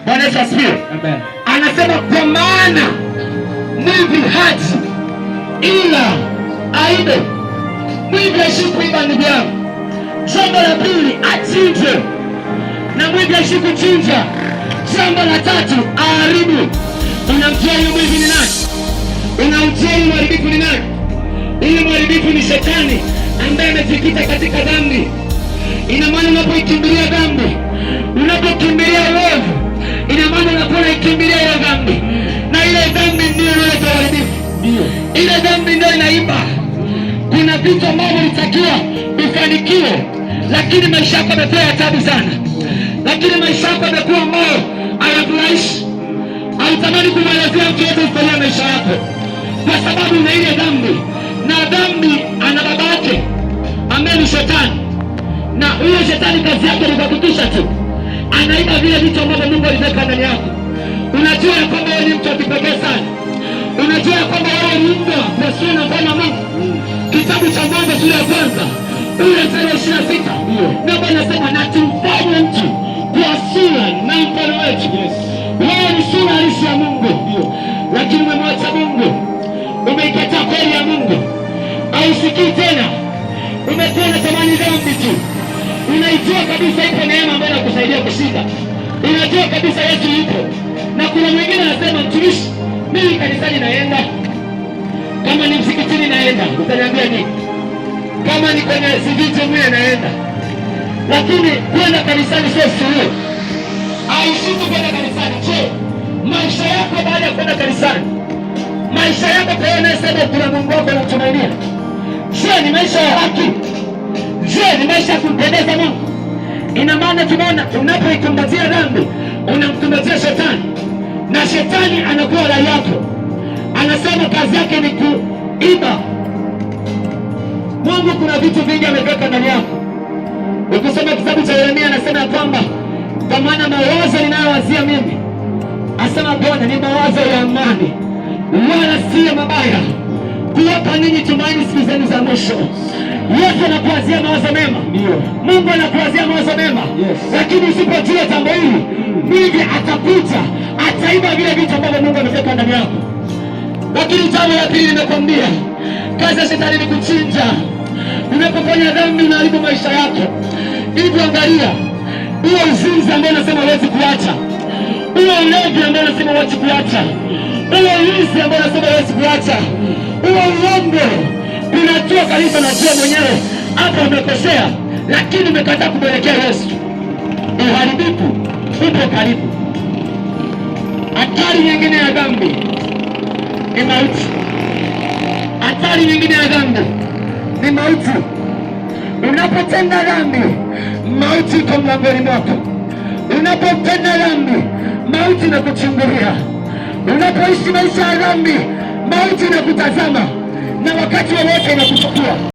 Bwana Yesu asifiwe. Amen. Anasema kwa maana mwivi haji ila aibe. Mwivi haishi kuiba, ndugu yangu. Jambo la pili, achinje, na mwivi haishi kuchinja. Jambo la tatu, aharibu. Unamjua huyu mwivi ni nani? Unamjua huyu mharibifu ni nani? Huyu mharibifu ni Shetani ambaye amejikita katika dhambi. Ina maana unapoikimbilia dhambi, unapokimbilia uovu, ina maana unakuwa unaikimbilia ile dhambi, na ile dhambi ndio inaleta uharibifu. Ile dhambi ndio inaiba. Kuna vitu ambavyo ulitakiwa ufanikiwe, lakini maisha yako yamekuwa ya taabu sana, lakini maisha yako yamekuwa ambayo hayafurahishi. Hautamani kumwelezea mtu yote historia maisha yako, kwa sababu una ile dhambi, na dhambi ana baba yake ambaye ni Shetani, na huyo Shetani kazi yake ni kukutisha tu, anaiba vile vitu ambavyo Mungu aliweka ndani yako. Unajua ya kwamba wewe ni mtu wa kipekee sana. Unajua ya kwamba wewe ni mtu kwa sura na mfano wa Mungu. Kitabu cha Mwanzo sura ya kwanza ule mstari wa 26 ndio anasema na tumfanye mtu kwa sura na mfano wetu. Wewe ni sura halisi ya Mungu, lakini umemwacha Mungu, umeikataa kweli ya Mungu, hausikii tena, umekuwa na tamani dhambi tu. Unaijua kabisa ipo neema ambayo inakusaidia kushinda, unajua kabisa Yesu yupo. Na kuna mwingine anasema, mtumishi, mimi kanisani naenda, kama ni msikitini naenda, utaniambia nini? Kama ni kwenye siviti mimi naenda, lakini kwenda kanisani sio suluhu. Haishitu kwenda kanisani. Je, maisha yako baada ya kwenda kanisani, maisha yako kwa unasema kuna Mungu wako unamtumainia, je, ni maisha ya haki? Je, ni maisha ya kumpendeza Mungu? Ina maana tunaona unapoikumbatia dhambi unamkumbatia Shetani, na Shetani anakuwa rai yako. Anasema kazi yake ni kuiba. Mungu kuna vitu vingi ameweka ndani yako. Ukisoma kitabu cha Yeremia anasema kwamba kwa maana mawazo ninayowazia mimi, asema Bwana, ni mawazo ya amani wala si mabaya, kuwapa ninyi tumaini siku zenu za mwisho. Yesu anakuwazia mawazo mema. Mungu anakuwazia mawazo mema. Lakini usipojua jambo hili, mwivi atakuja, ataiba vile vitu ambavyo Mungu ameweka ndani yako. Lakini jambo la pili nimekwambia, kazi ya Shetani ni kuchinja. Unapofanya dhambi unaharibu maisha yako. Hivyo angalia, huo uzinzi ambao unasema huwezi kuacha, huo ulevi ambao unasema huwezi kuacha, huo wizi ambao unasema huwezi kuacha, huo uongo, unajua kabisa, najua mwenyewe hapo umekosea, lakini umekataa kumwelekea Yesu. Uharibifu upo karibu. Hatari nyingine ya dhambi ni mauti. Hatari nyingine ya dhambi ni mauti. Unapotenda dhambi, mauti iko mlangoni mwako. Unapotenda dhambi, mauti inakuchungulia. Unapoishi maisha ya dhambi, mauti inakutazama, na wakati wowote inakuchukua.